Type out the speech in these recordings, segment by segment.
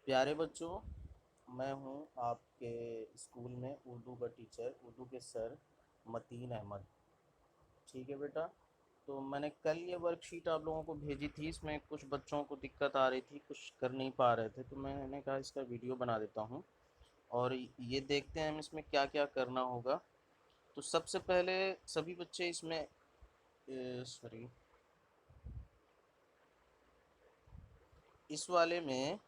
प्यारे बच्चों, मैं हूं आपके स्कूल में उर्दू का टीचर, उर्दू के सर मतीन अहमद। ठीक है बेटा। तो मैंने कल ये वर्कशीट आप लोगों को भेजी थी। इसमें कुछ बच्चों को दिक्कत आ रही थी, कुछ कर नहीं पा रहे थे, तो मैंने कहा इसका वीडियो बना देता हूं और ये देखते हैं हम इसमें क्या क्या करना होगा। तो सबसे पहले सभी बच्चे इसमें सॉरी, इस वाले में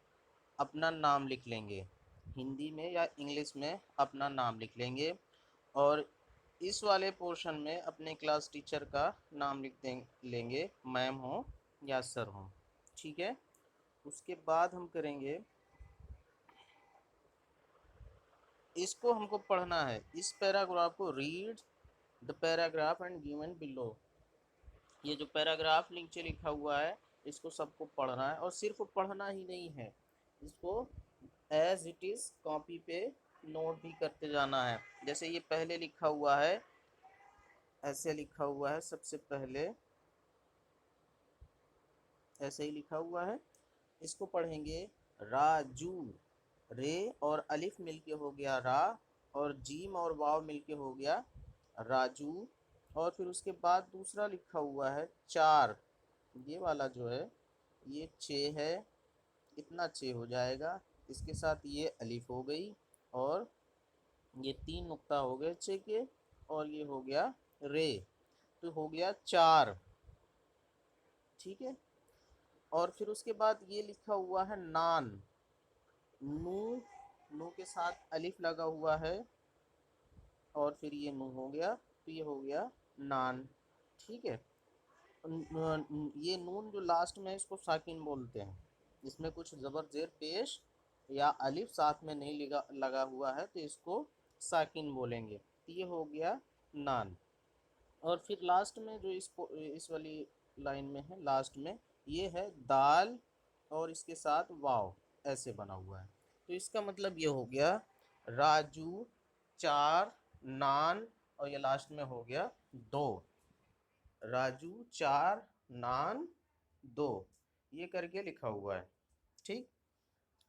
अपना नाम लिख लेंगे। हिंदी में या इंग्लिश में अपना नाम लिख लेंगे और इस वाले पोर्शन में अपने क्लास टीचर का नाम लिख लेंगे, मैम हो या सर हो। ठीक है। उसके बाद हम करेंगे, इसको हमको पढ़ना है, इस पैराग्राफ को। Read the paragraph and given below. ये जो पैराग्राफ नीचे लिखा हुआ है, इसको सबको पढ़ना है और सिर्फ पढ़ना ही नहीं है, इसको एज इट इज़ कॉपी पे नोट भी करते जाना है। जैसे ये पहले लिखा हुआ है, ऐसे लिखा हुआ है, सबसे पहले ऐसे ही लिखा हुआ है। इसको पढ़ेंगे राजू। रे और अलिफ मिलके हो गया रा, और जीम और वाव मिलके हो गया राजू। और फिर उसके बाद दूसरा लिखा हुआ है चार। ये वाला जो है ये चे है, इतना चे हो जाएगा। इसके साथ ये अलिफ हो गई और ये तीन नुक्ता हो गए चे के, और ये हो गया रे, तो हो गया चार। ठीक है। और फिर उसके बाद ये लिखा हुआ है नान। नू, नू के साथ अलिफ लगा हुआ है और फिर ये नू हो गया, तो ये हो गया नान। ठीक है। ये नून जो लास्ट में है, इसको साकिन बोलते हैं। इसमें कुछ ज़बर जेर पेश या अलिफ साथ में नहीं लगा हुआ है, तो इसको साकिन बोलेंगे। तो ये हो गया नान। और फिर लास्ट में जो इस वाली लाइन में है, लास्ट में ये है दाल और इसके साथ वाव ऐसे बना हुआ है। तो इसका मतलब ये हो गया राजू चार नान, और ये लास्ट में हो गया दो। राजू चार नान दो, ये करके लिखा हुआ है। ठीक।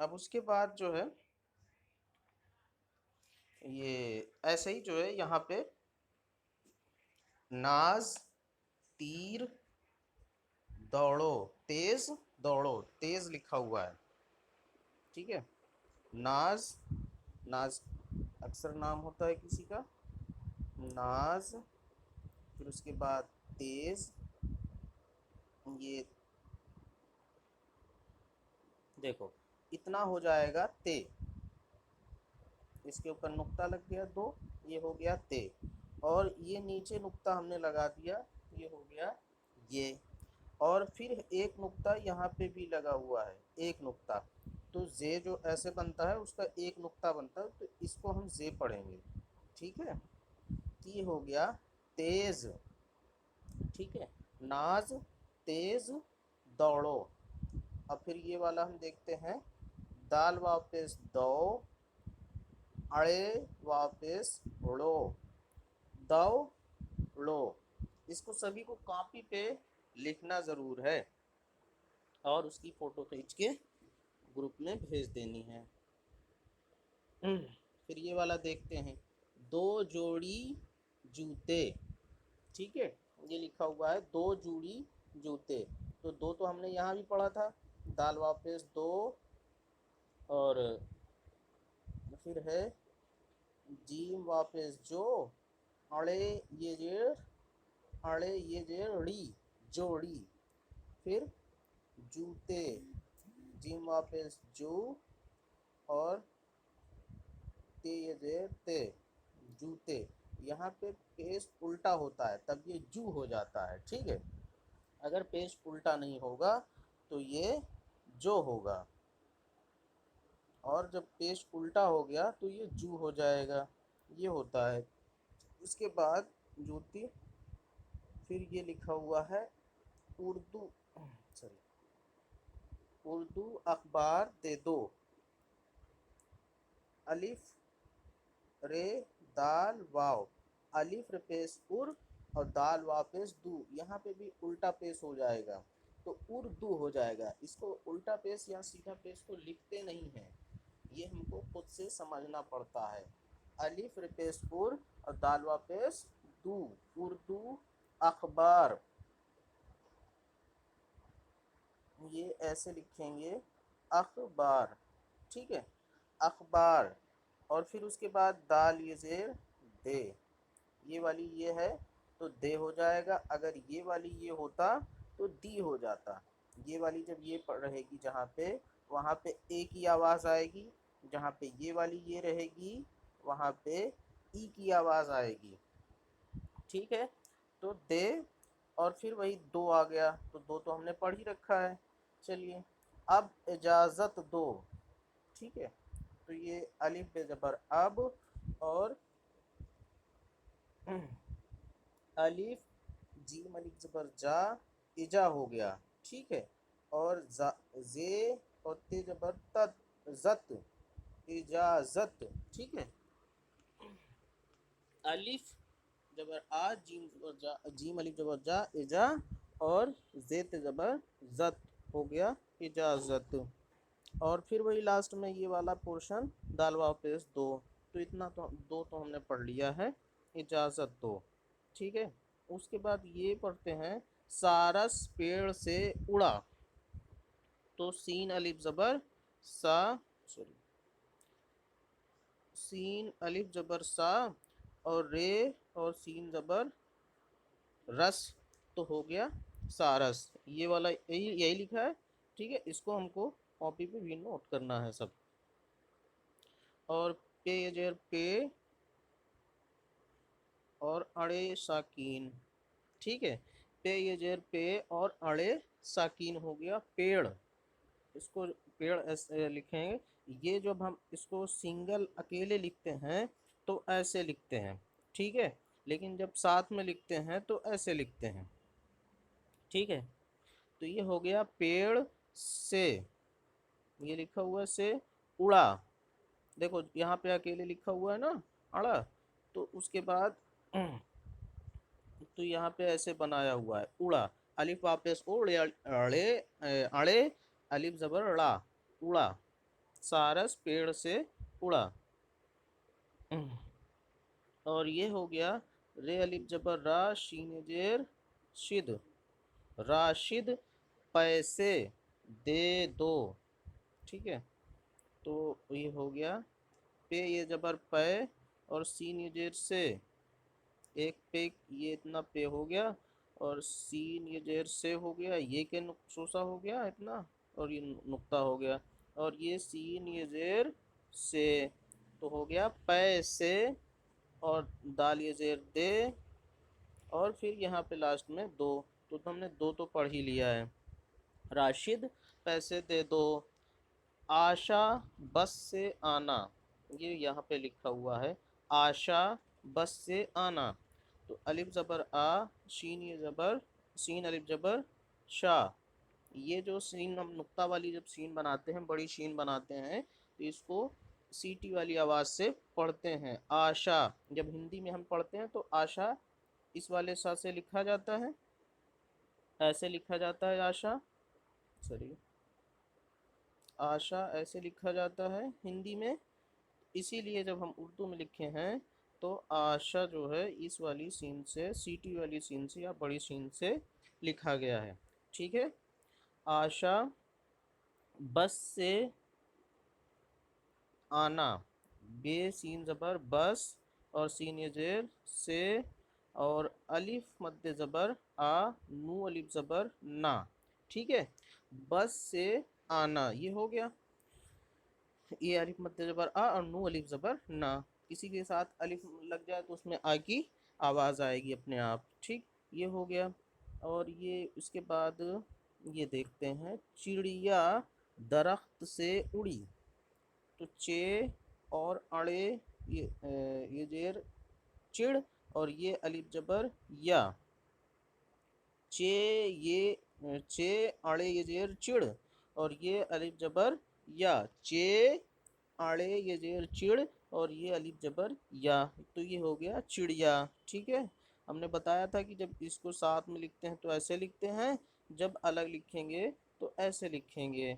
अब उसके बाद जो है ये ऐसे ही जो है यहाँ पे नाज तीर दौड़ो तेज, दौड़ो तेज लिखा हुआ है। ठीक है। नाज, नाज अक्सर नाम होता है किसी का, नाज। फिर उसके बाद तेज, ये देखो इतना हो जाएगा ते, इसके ऊपर नुक्ता लग गया दो, ये हो गया ते। और ये नीचे नुक्ता हमने लगा दिया, ये हो गया ये। और फिर एक नुक्ता यहाँ पे भी लगा हुआ है, एक नुक्ता। तो जे जो ऐसे बनता है उसका एक नुक्ता बनता है, तो इसको हम जे पढ़ेंगे। ठीक है। तो ये हो गया तेज। ठीक है। नाज तेज दौड़ो। अब फिर ये वाला हम देखते हैं, दाल वापस दो, अड़े वापस उड़ो, दौड़ो। इसको सभी को कॉपी पे लिखना ज़रूर है और उसकी फ़ोटो खींच के ग्रुप में भेज देनी है। फिर ये वाला देखते हैं, दो जोड़ी जूते। ठीक है। ये लिखा हुआ है दो जोड़ी जूते। तो दो तो हमने यहाँ भी पढ़ा था, दाल वापस दो, और फिर है जीम वापस जो, अड़े ये जेड़, अड़े ये जेड़ी, जोड़ी। फिर जूते, जिम वापस जू, और ते ये जेड़ ते, जूते। यहाँ पे पेश उल्टा होता है तब ये जू हो जाता है। ठीक है। अगर पेश उल्टा नहीं होगा तो ये जो होगा, और जब पेश उल्टा हो गया तो ये जू हो जाएगा। ये होता है। उसके बाद जूती। फिर ये लिखा हुआ है उर्दू, सॉरी, उर्दू अखबार दे दो। अलिफ रे दाल वाव, अलिफ पेश उर और दाल वाव पेश दू। यहाँ पे भी उल्टा पेश हो जाएगा, तो उर्दू हो जाएगा। इसको उल्टा पेश या सीधा पेश तो लिखते नहीं हैं, ये हमको खुद से समझना पड़ता है। अलिफ रे पेश उर और दालवा पेश दू, उर्दू अखबार, ये ऐसे लिखेंगे अखबार, ठीक है, अखबार। और फिर उसके बाद दाल ये जेर दे, ये वाली ये है तो दे हो जाएगा। अगर ये वाली ये होता तो दी हो जाता। ये वाली जब ये पढ़ रहेगी जहाँ पे, वहाँ पे ए की आवाज़ आएगी, जहाँ पे ये वाली ये रहेगी वहाँ पे ई की आवाज़ आएगी, ठीक है। तो दे और फिर वही दो आ गया, तो दो तो हमने पढ़ ही रखा है। चलिए अब इजाज़त दो, ठीक है। तो ये अलिफ बे ज़बर अब और अलिफ जीम अलिफ ज़बर जा, इजा हो गया, ठीक है। और जे और ते ज़बर तद, जत, इजाज़त, ठीक है। अलिफ जबर आ, जीम जबर जा, जीम अलिफ जबर जा, इजा, और जेत जबर जत हो गया इजाजत। और फिर वही लास्ट में ये वाला पोर्शन दाल वापस दो। तो इतना तो दो तो हमने पढ़ लिया है, इजाजत दो, ठीक है। उसके बाद ये पढ़ते हैं सारस पेड़ से उड़ा। तो सीन अलिफ जबर सा, सॉरी, सीन अलिफ जबर सा और रे और सीन जबर रस, तो हो गया सारस। ये वाला यही यही लिखा है, ठीक है। इसको हमको कॉपी पे भी नोट करना है सब। और पे जेर पे और अड़े साकीन, ठीक है। पे ये जेर पे और अड़े साकीन हो गया पेड़। इसको पेड़ ऐसे लिखेंगे। ये जब हम इसको सिंगल अकेले लिखते हैं तो ऐसे लिखते हैं, ठीक है। लेकिन जब साथ में लिखते हैं तो ऐसे लिखते हैं, ठीक है। तो ये हो गया पेड़ से, ये लिखा हुआ है से उड़ा। देखो यहाँ पे अकेले लिखा हुआ है ना अड़ा, तो उसके बाद तो यहाँ पे ऐसे बनाया हुआ है उड़ा, अलिफ वापस ओड़े अड़े अड़े, अलिफ जबर अड़ा, उड़ा, सारस पेड़ से उड़ा। और ये हो गया रे अलिफ जबर रा, शीन जेर शिद, राशिद पैसे दे दो, ठीक है। तो ये हो गया पे ये जबर पे और सीन ये जेर से, एक पे ये इतना पे हो गया और सीन ये जेर से हो गया, ये के नुक्सोसा हो गया इतना और ये नुक्ता हो गया, और ये सीन ये जेर से, तो हो गया पैसे। और दाल ये जेर दे और फिर यहाँ पे लास्ट में दो, तो हमने दो तो पढ़ ही लिया है। राशिद पैसे दे दो, आशा बस से आना, ये यहाँ पे लिखा हुआ है आशा बस से आना। तो अलिफ ज़बर आ, शीन ये ज़बर, सीन अलिफ ज़बर शाह, ये जो सीन हम नुक्ता वाली जब सीन बनाते हैं, बड़ी शीन बनाते हैं, तो इसको सीटी वाली आवाज़ से पढ़ते हैं आशा। जब हिंदी में हम पढ़ते हैं तो आशा इस वाले सा से लिखा जाता है, ऐसे लिखा जाता है आशा, सॉरी, आशा ऐसे लिखा जाता है हिंदी में। इसीलिए जब हम उर्दू में लिखे हैं तो आशा जो है इस वाली सीन से, सीटी वाली सीन से या बड़ी सीन से लिखा गया है, ठीक है। आशा बस से आना, बे सीन ज़बर बस और सीन ये जेर से, और अलिफ मद्दे ज़बर आ, नू अलिफ ज़बर ना, ठीक है। बस से आना ये हो गया, ये अलिफ मद्दे ज़बर आ और नू अलिफ ज़बर ना, किसी के साथ अलिफ लग जाए तो उसमें आ की आवाज़ आएगी अपने आप, ठीक, ये हो गया। और ये उसके बाद ये देखते हैं चिड़िया दरख्त से उड़ी। तो चे और अड़े, ये जेर चिड़ और ये अलिफ जबर या, चे ये चे अड़े ये जेर चिड़ और ये अलिफ जबर या, चे अड़े ये जेर चिड़ और ये अलिफ जबर या, तो ये हो गया चिड़िया, ठीक है। हमने बताया था कि जब इसको साथ में लिखते हैं तो ऐसे लिखते हैं, जब अलग लिखेंगे तो ऐसे लिखेंगे।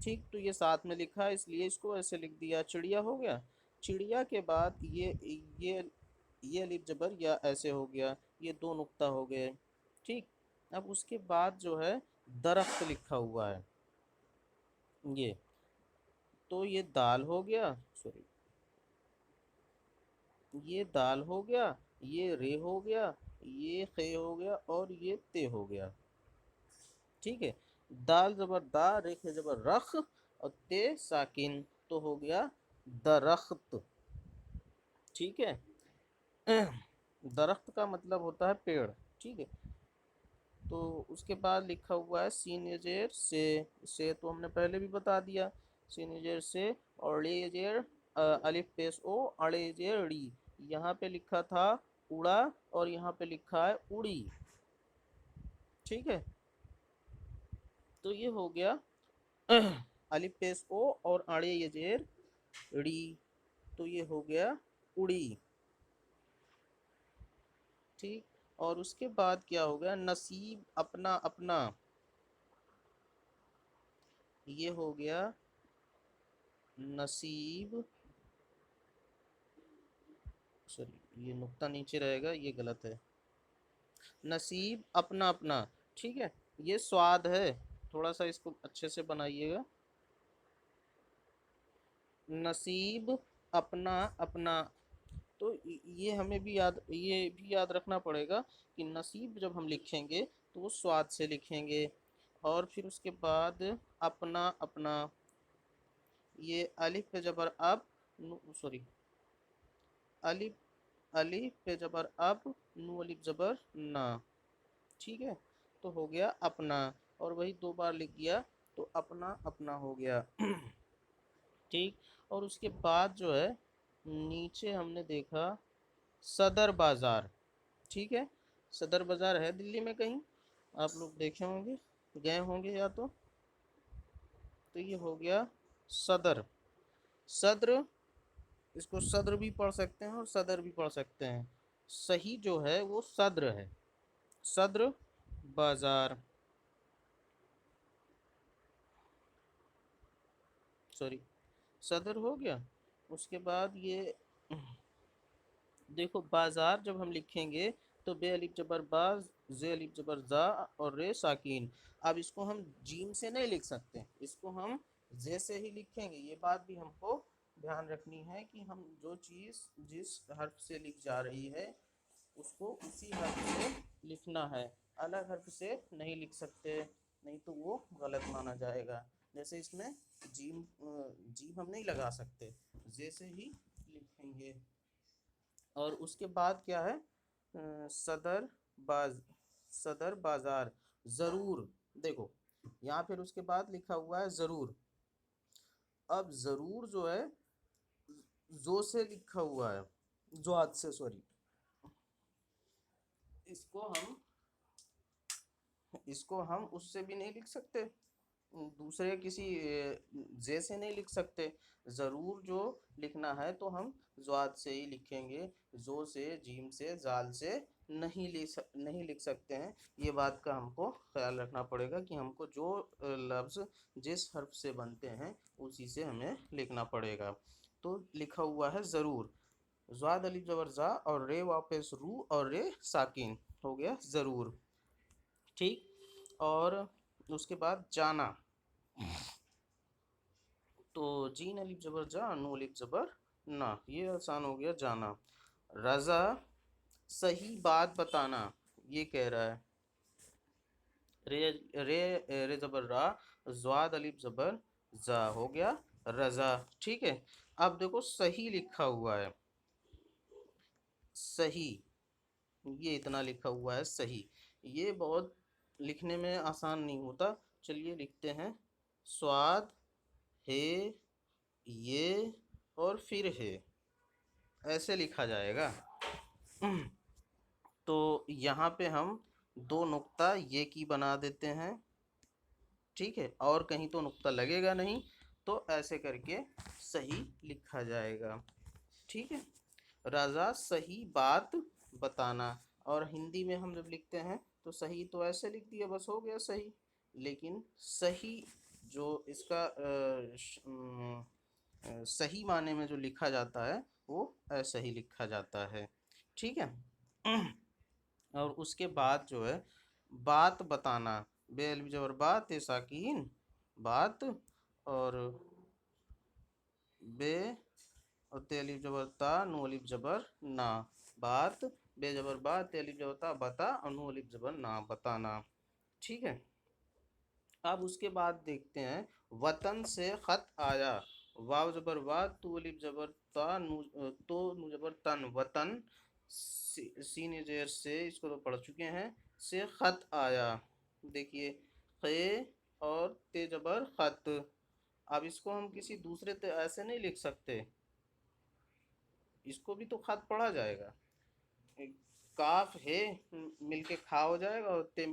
ठीक, तो ये साथ में लिखा है इसलिए इसको ऐसे लिख दिया। चिड़िया हो गया। चिड़िया के बाद ये अलिफ जबर या ऐसे हो गया, ये दो नुक्ता हो गए। ठीक, अब उसके बाद जो है दरख्त लिखा हुआ है ये, तो ये दाल हो गया, सॉरी, ये दाल हो गया, ये रे हो गया, ये खे हो गया और ये ते हो गया। ठीक है, दाल जबर दा, रे खे जबर रख और ते साकिन, तो हो गया दरख्त। ठीक है, दरख्त का मतलब होता है पेड़। ठीक है, तो उसके बाद लिखा हुआ है सीन जेर से तो हमने पहले भी बता दिया, सीन जेर से, और ले जेर अलिफ पेश ओ, अड़े जेर ड़ी। यहाँ पे लिखा था उड़ा और यहाँ पे लिखा है उड़ी। ठीक है, तो ये हो गया अलिफ पेश ओ और अड़े ये जेर ड़ी, तो ये हो गया उड़ी। ठीक, और उसके बाद क्या हो गया, नसीब अपना अपना, ये हो गया नसीब, सॉरी ये नुक्ता नीचे रहेगा, ये गलत है, नसीब अपना अपना। ठीक है, ये स्वाद है, थोड़ा सा इसको अच्छे से बनाइएगा। नसीब अपना अपना, तो ये हमें भी याद, ये भी याद रखना पड़ेगा कि नसीब जब हम लिखेंगे तो वो स्वाद से लिखेंगे। और फिर उसके बाद अपना अपना, ये अलिफ पे जबर अब, सॉरी, अलिफ अलिफ पे जबर अब, नू अलिफ जबर ना। ठीक है, तो हो गया अपना, और वही दो बार लिख दिया तो अपना अपना हो गया। ठीक, और उसके बाद जो है नीचे हमने देखा सदर बाजार। ठीक है, सदर बाजार है दिल्ली में कहीं, आप लोग देखे होंगे, गए होंगे या तो ये हो गया सदर, सद्र, इसको सद्र भी पढ़ सकते हैं और सदर भी पढ़ सकते हैं। सही जो है वो सद्र है, सद्र बाजार, सॉरी, सदर हो गया। उसके बाद ये देखो बाजार जब हम लिखेंगे तो बे अलिफ जबर बाज, जे अलिफ जबर जा और रे साकीन। अब इसको हम जीम से नहीं लिख सकते, इसको हम जे से ही लिखेंगे। ये बात भी हमको ध्यान रखनी है कि हम जो चीज़ जिस हर्फ से लिख जा रही है उसको उसी हर्फ से लिखना है, अलग हर्फ से नहीं लिख सकते, नहीं तो वो गलत माना जाएगा। जैसे इसमें जीम जीम हम नहीं लगा सकते, जे से ही लिखेंगे। और उसके बाद क्या है, सदर बाज, सदर बाजार, ज़रूर। देखो यहाँ फिर उसके बाद लिखा हुआ है ज़रूर। अब ज़रूर जो है जो से लिखा हुआ है, जो आज से, सॉरी, इसको हम इसको हम उससे भी नहीं लिख सकते, दूसरे किसी जे से नहीं लिख सकते। ज़रूर जो लिखना है तो हम ज्वाद से ही लिखेंगे, जो से, जीम से, जाल से नहीं लिख सकते हैं। ये बात का हमको ख्याल रखना पड़ेगा कि हमको जो लफ्ज़ जिस हर्फ से बनते हैं उसी से हमें लिखना पड़ेगा। तो लिखा हुआ है ज़रूर, ज्वाद अलिफ जबर जा और रे वापस रू और रे साकिन, हो गया ज़रूर। ठीक, और उसके बाद जाना, तो जीन अलिफ जबर जा, नू अलिफ जबर ना, ये आसान हो गया जाना। रजा सही बात बताना, ये कह रहा है, रे रे रे जबर रा, ज्वाद अलिफ जबर जा, हो गया रजा। ठीक है, अब देखो सही लिखा हुआ है, सही, ये इतना लिखा हुआ है सही, ये बहुत लिखने में आसान नहीं होता। चलिए लिखते हैं, स्वाद है, ये और फिर है, ऐसे लिखा जाएगा। तो यहाँ पे हम दो नुक्ता ये की बना देते हैं। ठीक है, और कहीं तो नुक्ता लगेगा नहीं, तो ऐसे करके सही लिखा जाएगा। ठीक है, रज़ा सही बात बताना, और हिंदी में हम जब लिखते हैं तो सही तो ऐसे लिख दिया, बस हो गया सही। लेकिन सही जो इसका सही माने में जो लिखा जाता है वो ऐसे ही लिखा जाता है। ठीक है। और उसके बाद जो है बात बताना, बे अलिफ जबर बात ते साकीन बात, और बे और ते अलिफ जबर ता नू अलिफ जबर ना बात, बे जबर बा ते अलिफ जबर ता बता और नू अलिफ जबर ना बताना। ठीक है। अब उसके बाद देखते हैं वतन से खत आया, वाव जबर वा तू अलिफ जबर ता नू तो नू जबर तन वतन, सीन जेर से, इसको तो पढ़ चुके हैं, से खत आया। देखिए खे और ते जबर खत। अब इसको हम किसी दूसरे ऐसे नहीं लिख सकते, इसको भी तो खत पढ़ा जाएगा। काफ है मिलके खा हो जाएगा और ते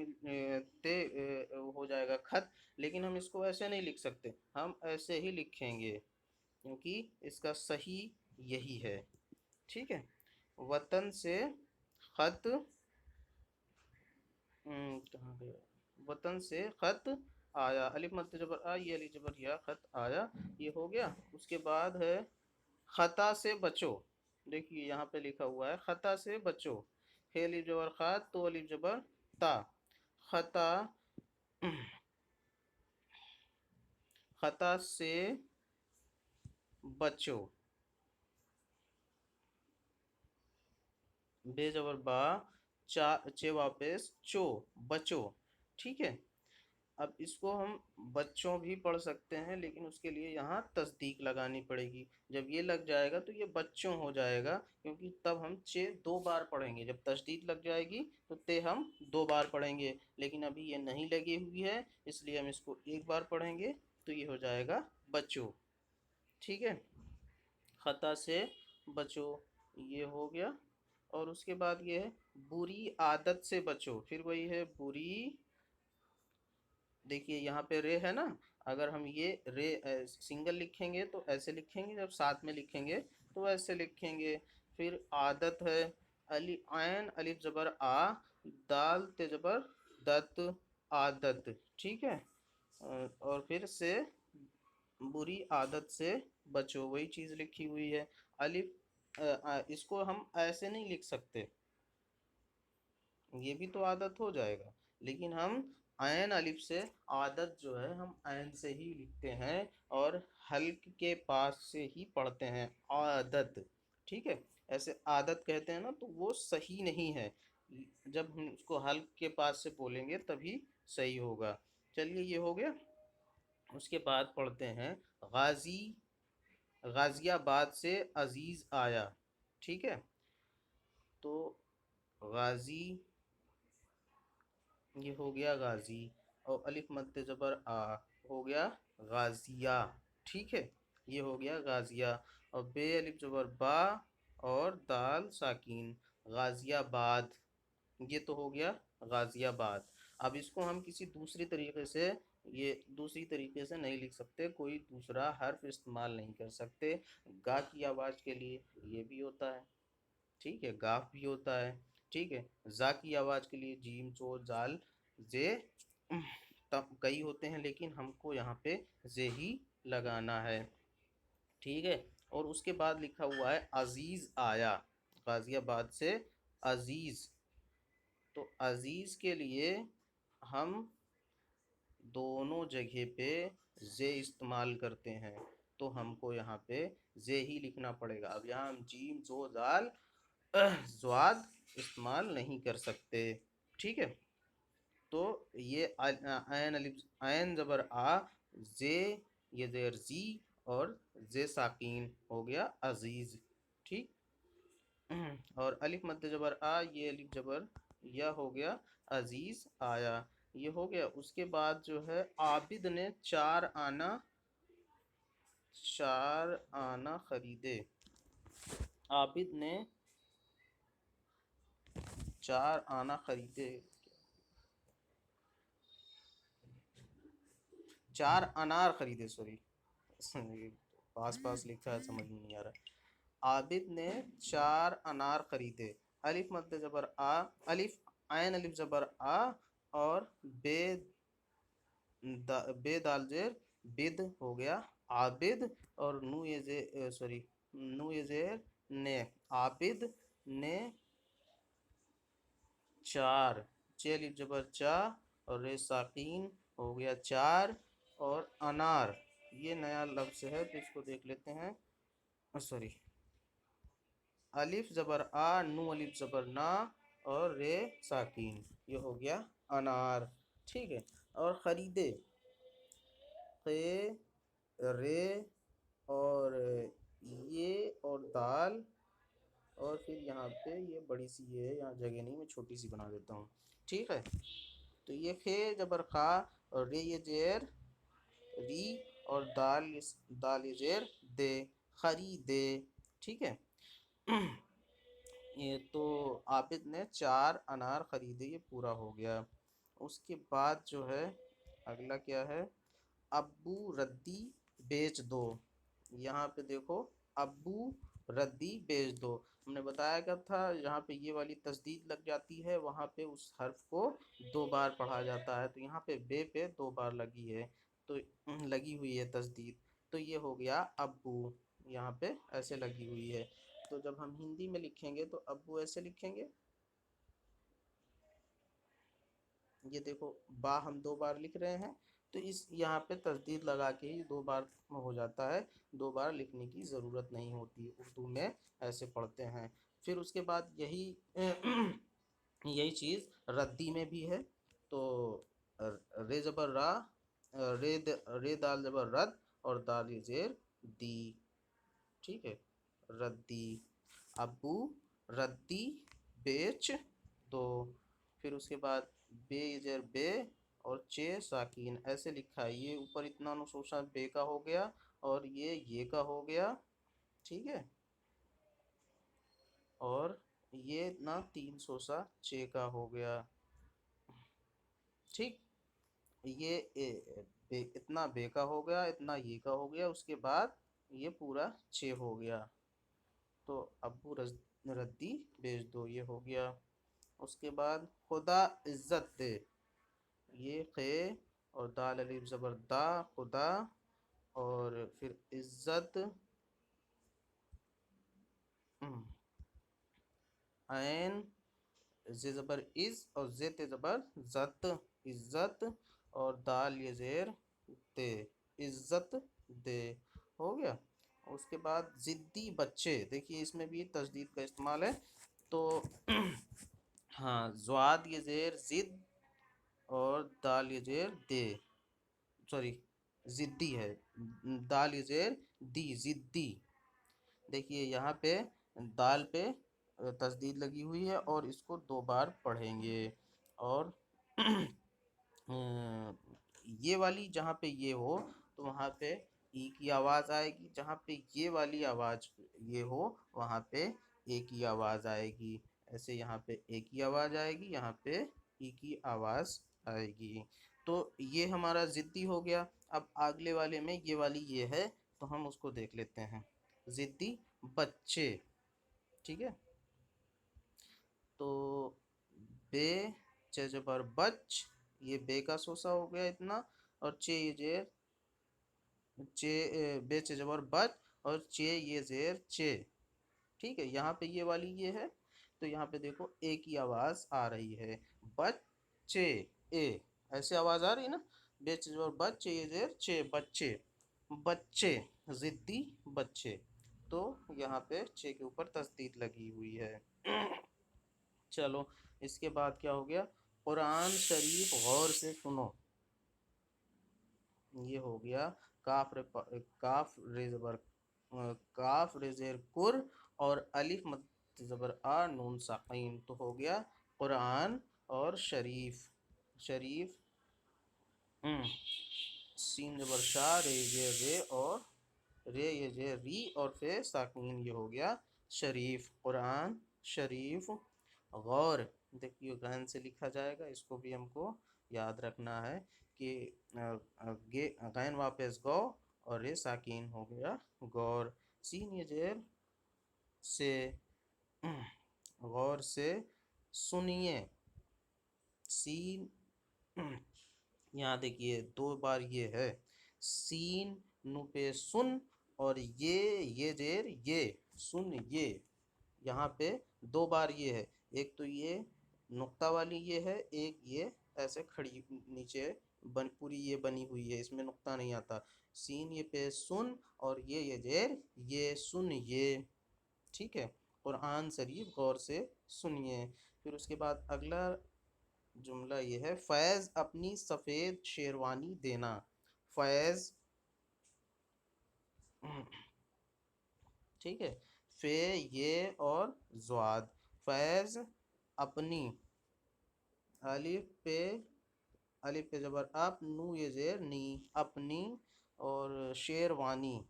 हो जाएगा खत। लेकिन हम इसको ऐसे नहीं लिख सकते, हम ऐसे ही लिखेंगे क्योंकि इसका सही यही है। ठीक है। वतन से खत, कहाँ गया, वतन से खत आया, अलिफ मध्य जबर आ, ये अलिफ जबर या, खत आया, ये हो गया। उसके बाद है खता से बचो। देखिए यहाँ पे लिखा हुआ है खता से बचो, हे अलिफ जबर खा तो अलिफ जबर ता, खता खता से बचो, बे जबर बा चा चे वापस चो बचो। ठीक है। अब इसको हम बच्चों भी पढ़ सकते हैं, लेकिन उसके लिए यहाँ तस्दीक लगानी पड़ेगी। जब ये लग जाएगा तो ये बच्चों हो जाएगा, क्योंकि तब हम चे दो बार पढ़ेंगे। जब तस्दीक लग जाएगी तो ते हम दो बार पढ़ेंगे, लेकिन अभी ये नहीं लगी हुई है इसलिए हम इसको एक बार पढ़ेंगे, तो ये हो जाएगा बच्चों। ठीक है। खता से बचो, ये हो गया। और उसके बाद ये है बुरी आदत से बचो, फिर वही है बुरी। देखिए यहाँ पे रे है ना, अगर हम ये रे सिंगल लिखेंगे तो ऐसे लिखेंगे, जब साथ में लिखेंगे तो ऐसे लिखेंगे। फिर आदत है, अली आयन अलिफ जबर आ, दाल ते जबर दत, आदत। ठीक है। और फिर से बुरी आदत से बचो, वही चीज़ लिखी हुई है। अलिफ इसको हम ऐसे नहीं लिख सकते, ये भी तो आदत हो जाएगा, लेकिन हम आयन अलिफ से आदत जो है हम आयन से ही लिखते हैं और हल्क के पास से ही पढ़ते हैं आदत। ठीक है। ऐसे आदत कहते हैं ना, तो वो सही नहीं है, जब हम उसको हल्क के पास से बोलेंगे तभी सही होगा। चलिए ये हो गया। उसके बाद पढ़ते हैं गाजी, गाजियाबाद से अजीज आया। ठीक है। तो गाजी, ये हो गया गाजी, और अलिफ मद्दे जबर आ, हो गया गाजिया। ठीक है। ये हो गया गाजिया। और बे अलिफ जबर बा और दाल साकीन, गाजियाबाद, ये तो हो गया गाजियाबाद। अब इसको हम किसी दूसरी तरीके से, ये दूसरी तरीके से नहीं लिख सकते, कोई दूसरा हर्फ इस्तेमाल नहीं कर सकते। गा की आवाज़ के लिए ये भी होता है, ठीक है, गाफ भी होता है। ठीक है। जा की आवाज़ के लिए जीम चो जाल जे तब कई होते हैं, लेकिन हमको यहाँ पे जे ही लगाना है। ठीक है। और उसके बाद लिखा हुआ है अजीज़ आया, गाजियाबाद से अजीज़। तो अजीज़ के लिए हम दोनों जगह पे जे इस्तेमाल करते हैं, तो हमको यहाँ पे जे ही लिखना पड़ेगा। अब यहाँ हम जीम जो जाल स्वाद इस्तेमाल नहीं कर सकते। ठीक है। तो ये आयन अलिफ आयन जबर आ, जे ये जेर जी, और जे साकीन हो गया अजीज। ठीक। और अलिफ मध्य जबर आ, ये अलिफ जबर या हो गया अजीज आया, ये हो गया। उसके बाद जो है आबिद ने चार आना खरीदे, आबिद ने चार आना खरीदे, चार अनार खरीदे, सॉरी पास पास लिखा है समझ में नहीं आ रहा। आबिद ने चार अनार खरीदे, अलिफ मद्दे जबर आ, अलिफ आयन अलिफ ज़बर आ और बे दाल जेर बिद हो गया आबिद, और नू ये जे सॉरी नू ये जेर ने आबिद ने चार, चे अलिफ जबर चा और रे साकीन हो गया चार, और अनार ये नया लफ्ज़ है तो इसको देख लेते हैं। सॉरी, अलिफ ज़बर आ नू अलिफ ज़बर ना और रे साकीन, ये हो गया अनार। ठीक है। और ख़रीदे, खे रे और ये और दाल, और फिर यहाँ पे ये बड़ी सी ये है, यहाँ जगह नहीं, मैं छोटी सी बना देता हूँ। ठीक है। तो ये खे जबर खा और रे ये जेर री और दाल ये जेर दे, खरीदे। ठीक है। ये तो आबिद ने चार अनार खरीदे, ये पूरा हो गया। उसके बाद जो है अगला क्या है, अब्बू रद्दी बेच दो। यहाँ पे देखो, अब्बू रद्दी बेच दो, हमने बताया क्या था, यहाँ पे ये वाली तस्दीद लग जाती है, वहाँ पे उस हर्फ को दो बार पढ़ा जाता है, तो यहाँ पे बे पे दो बार लगी है, तो लगी हुई है तस्दीद, तो ये हो गया अब्बू, यहाँ पे ऐसे लगी हुई है। तो जब हम हिंदी में लिखेंगे तो अब्बू ऐसे लिखेंगे, ये देखो बा हम दो बार लिख रहे हैं, तो इस यहाँ पे तस्दीद लगा के ही दो बार हो जाता है, दो बार लिखने की ज़रूरत नहीं होती, उर्दू में ऐसे पढ़ते हैं। फिर उसके बाद यही यही चीज़ रद्दी में भी है, तो रे ज़बर रा, रे दाल ज़बर रद और दाल ये ज़ेर दी। ठीक है, रद्दी, अबू रद्दी बेच दो। फिर उसके बाद बे इजर बे और चे साकिन ऐसे लिखा है, ये ऊपर इतना अनुशोषण बे का हो गया और ये का हो गया। ठीक है। और ये ना 300 चे का हो गया। ठीक, ये इतना बे का हो गया, इतना ये का हो गया, उसके बाद ये पूरा चे हो गया, तो अबू रद्दी भेज दो, ये हो गया। उसके बाद खुदा इज्जत दे, ये खे और दाल अलीफ ज़बर दा खुदा, और फिर इज्जत ऐन जे ज़बर इज़ और जे ते ज़बर ज़त, इज्जत, और दाल ये ज़ेर दे, इज्जत दे, हो गया। उसके बाद ज़िद्दी बच्चे, देखिए इसमें भी तशदीद का इस्तेमाल है, तो हाँ ज़्वाद ये ज़ेर ज़िद और दाल ये ज़ेर दे, सॉरी ज़िद्दी है, दाल ये ज़ेर दी, ज़िद्दी। देखिए यहाँ पे दाल पे तस्दीद लगी हुई है और इसको दो बार पढ़ेंगे, और ये वाली जहाँ पे ये हो तो वहाँ पे ई की आवाज़ आएगी, जहाँ पे ये वाली आवाज़ ये हो वहाँ पे ए की आवाज़ आएगी, ऐसे यहाँ पे ए की आवाज़ आएगी, यहाँ पे ई की आवाज़ आएगी। तो ये हमारा ज़िद्दी हो गया। अब अगले वाले में ये वाली ये है, तो हम उसको देख लेते हैं, ज़िद्दी बच्चे। ठीक है। तो बे चे जबर बच, ये बे का सोसा हो गया इतना, और चे ये जेर चे बे चे जबर बच और चे ये जेर चे। ठीक है, यहाँ पे ये वाली ये है, तो यहाँ पे देखो ए की आवाज़ आ रही है, बच्चे, ए ऐसे आवाज़ आ रही है ना, बे चे जबर बच्चे ये जेर चे, बच्चे, बच्चे, ज़िद्दी बच्चे, तो यहाँ पे चे के ऊपर तस्दीद लगी हुई है। चलो, इसके बाद क्या हो गया, कुरान शरीफ गौर से सुनो, ये हो गया काफ रे ज़बर काफ रे ज़ेर कुर और अलिफ मद ज़बर आ नून साकीन, तो हो गया कुरान और शरीफ, शरीफ सीन ज़बर शाह रे ये रे और रे ये जे री और फिर साकीन, ये हो गया शरीफ, कुरान शरीफ। गौर, देखिए गहन से लिखा जाएगा, इसको भी हमको याद रखना है कि गे गैन वापस गौ और रे साकीन हो गया गौर, सीन ये जेर से, गौर से सुनिए, सीन, यहाँ देखिए 2 बार ये है, सीन नु पे सुन, और ये जेर ये, सुन ये, यहाँ पे 2 बार ये है। एक तो ये नुक्ता वाली ये है, एक ये ऐसे खड़ी नीचे पूरी ये बनी हुई है, इसमें नुक्ता नहीं आता। सीन ये पे सुन, और ये जेर ये, सुन ये। ठीक है, कुरान शरीफ गौर से सुनिए। फिर उसके बाद अगला जुमला ये है, फैज़ अपनी सफ़ेद शेरवानी देना। फैज़, ठीक है, फे ये और ज़्वाद, फैज़ अपनी, अलिफ पे, अलिफ पे जबर अप, नू ये जेर नी, अपनी, और शेरवानी,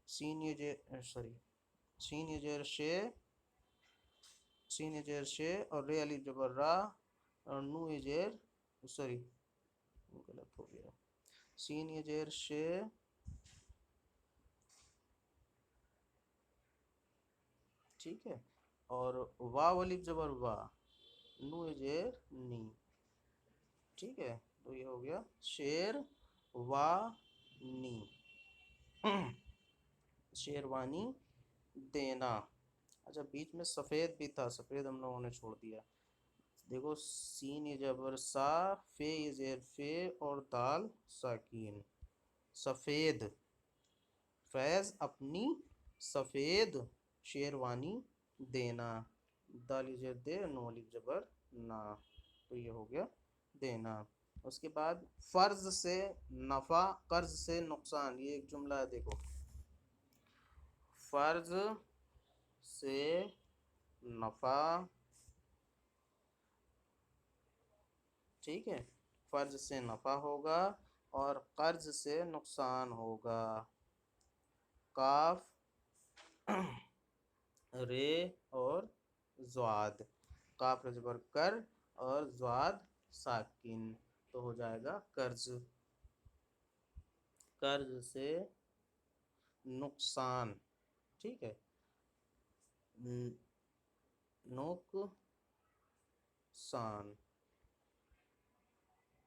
सीन ये जेर सॉरी, सीन ये जेर शे, सीन ये जेर शे, और रे अलिफ जबर रा, और नू ये जेर, सॉरी गलत हो गया, सीन ये जेर शे, ठीक है, और वाव अलिफ जबर वा, नू ये जेर नी। ठीक है, तो ये हो गया शेर वा नी, शेरवानी देना। अच्छा, बीच में सफ़ेद भी था, सफ़ेद हम लोगों ने छोड़ दिया। देखो, सीन ये जबर सा, फे ये जेर फे, और दाल साकीन, सफ़ेद, फैज़ अपनी सफ़ेद शेरवानी देना, दाल ये जेर दे, नो अलिफ जबर ना, तो ये हो गया देना। उसके बाद फ़र्ज से नफ़ा, कर्ज से नुकसान, ये एक जुमला है देखो, फ़र्ज से नफ़ा, ठीक है, फ़र्ज से नफ़ा होगा और कर्ज से नुकसान होगा। काफ, रे और ज़्वाद, काफ रजबर कर, और ज़्वाद साकिन, तो हो जाएगा कर्ज, कर्ज से नुकसान। ठीक है, नुकसान,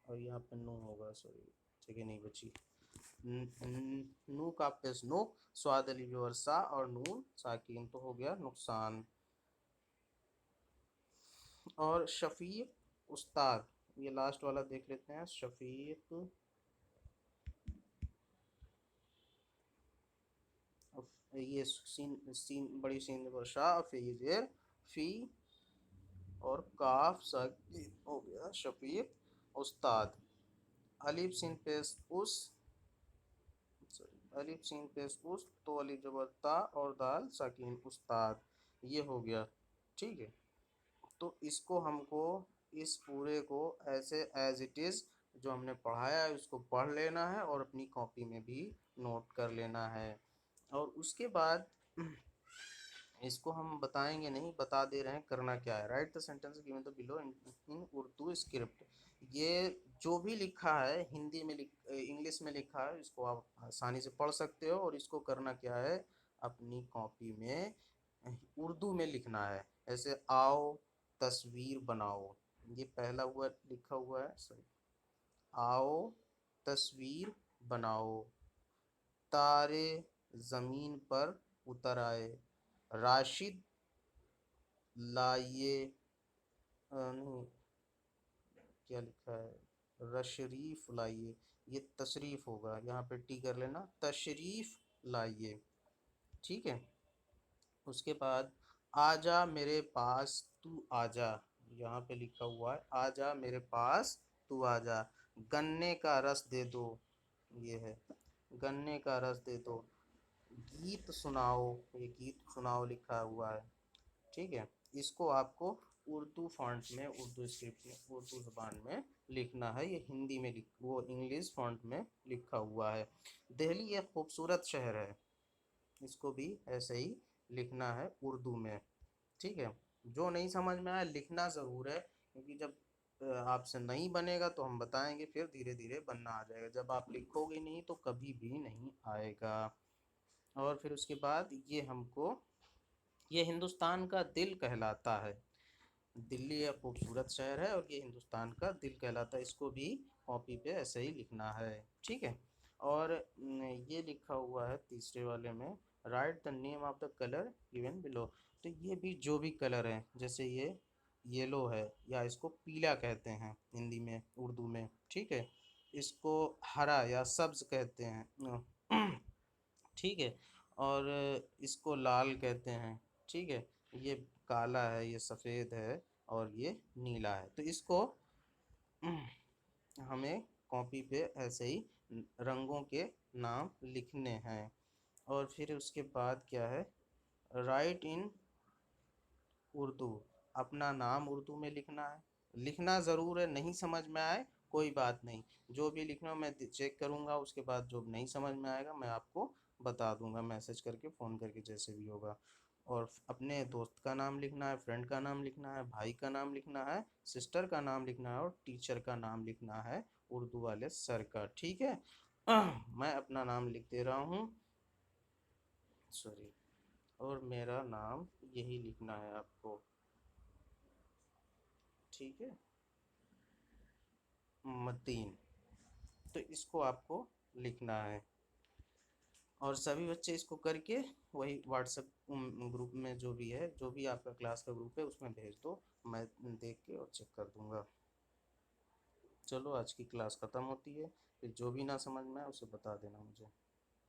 और यहाँ पे नो होगा, सॉरी जगह नहीं बची, नू का पेश नो, स्वाद अली वर्षा, और नून साकिन, तो हो गया नुकसान। और शफीक उस्ताद, ये लास्ट वाला देख लेते हैं, शफीक, ये सीन, सीन बड़ी सीन वर्षा, फिर जेर फी, और काफ साकिन, हो गया शफीक उस्ताद। अलिफ सीन पेश उस, अलिफ सीन पेश उस, तो अलिफ जबर ता, और दाल साकिन उस्ताद, ये हो गया। ठीक है, तो इसको हमको, इस पूरे को ऐसे एज इट इज़ जो हमने पढ़ाया है उसको पढ़ लेना है, और अपनी कॉपी में भी नोट कर लेना है। और उसके बाद इसको हम बताएंगे नहीं, बता दे रहे हैं करना क्या है। Right the sentence given the below in Urdu script, ये जो भी लिखा है हिंदी में इंग्लिश में लिखा है, इसको आप आसानी से पढ़ सकते हो, और इसको करना क्या है, अपनी कॉपी में उर्दू में लिखना है। ऐसे आओ तस्वीर बनाओ, ये पहला हुआ लिखा हुआ है, सॉरी, आओ तस्वीर बनाओ, तारे जमीन पर उतर आए, राशिद लाइए, नहीं, क्या लिखा है, रशरीफ लाइए, ये तशरीफ होगा, यहाँ पे टी कर लेना, तशरीफ लाइए। ठीक है, उसके बाद आजा मेरे पास तू आजा, यहाँ पे लिखा हुआ है आजा मेरे पास तू आजा, गन्ने का रस दे दो, ये है गन्ने का रस दे दो, गीत सुनाओ, ये गीत सुनाओ लिखा हुआ है। ठीक है, इसको आपको उर्दू फॉन्ट में, उर्दू स्क्रिप्ट में, उर्दू ज़बान में लिखना है। ये हिंदी में लिख, वो इंग्लिश फॉन्ट में लिखा हुआ है। दिल्ली एक खूबसूरत शहर है, इसको भी ऐसे ही लिखना है उर्दू में। ठीक है, जो नहीं समझ में आया लिखना ज़रूर है, क्योंकि जब आपसे नहीं बनेगा तो हम बताएंगे, फिर धीरे धीरे बनना आ जाएगा। जब आप लिखोगे नहीं तो कभी भी नहीं आएगा। और फिर उसके बाद ये हमको, ये हिंदुस्तान का दिल कहलाता है, दिल्ली एक खूबसूरत शहर है और ये हिंदुस्तान का दिल कहलाता है, इसको भी कॉपी पे ऐसे ही लिखना है। ठीक है। और ये लिखा हुआ है तीसरे वाले में, right the name of the colour given below. तो ये भी जो भी कलर है, जैसे ये येलो है या इसको पीला कहते हैं हिंदी में उर्दू में, ठीक है। इसको हरा या सब्ज कहते हैं ठीक है। और इसको लाल कहते हैं, ठीक है। ये काला है, ये सफ़ेद है और ये नीला है। तो इसको हमें कॉपी पे ऐसे ही रंगों के नाम लिखने हैं। और फिर उसके बाद क्या है, राइट इन उर्दू, अपना नाम उर्दू में लिखना है। लिखना ज़रूर है, नहीं समझ में आए कोई बात नहीं, जो भी लिखना मैं चेक करूँगा, उसके बाद जो नहीं समझ में आएगा मैं आपको बता दूंगा, मैसेज करके फ़ोन करके, जैसे भी होगा। और अपने दोस्त का नाम लिखना है, फ्रेंड का नाम लिखना है, भाई का नाम लिखना है, सिस्टर का नाम लिखना है और टीचर का नाम लिखना है, उर्दू वाले सर का। ठीक है। मैं अपना नाम लिख दे रहा हूँ, सॉरी, और मेरा नाम यही लिखना है आपको, ठीक है, मतीन। तो इसको आपको लिखना है और सभी बच्चे इसको करके वही व्हाट्सएप ग्रुप में, जो भी है, जो भी आपका क्लास का ग्रुप है उसमें भेज दो, मैं देख के और चेक कर दूंगा। चलो आज की क्लास ख़त्म होती है, फिर जो भी ना समझ में आए उसे बता देना मुझे।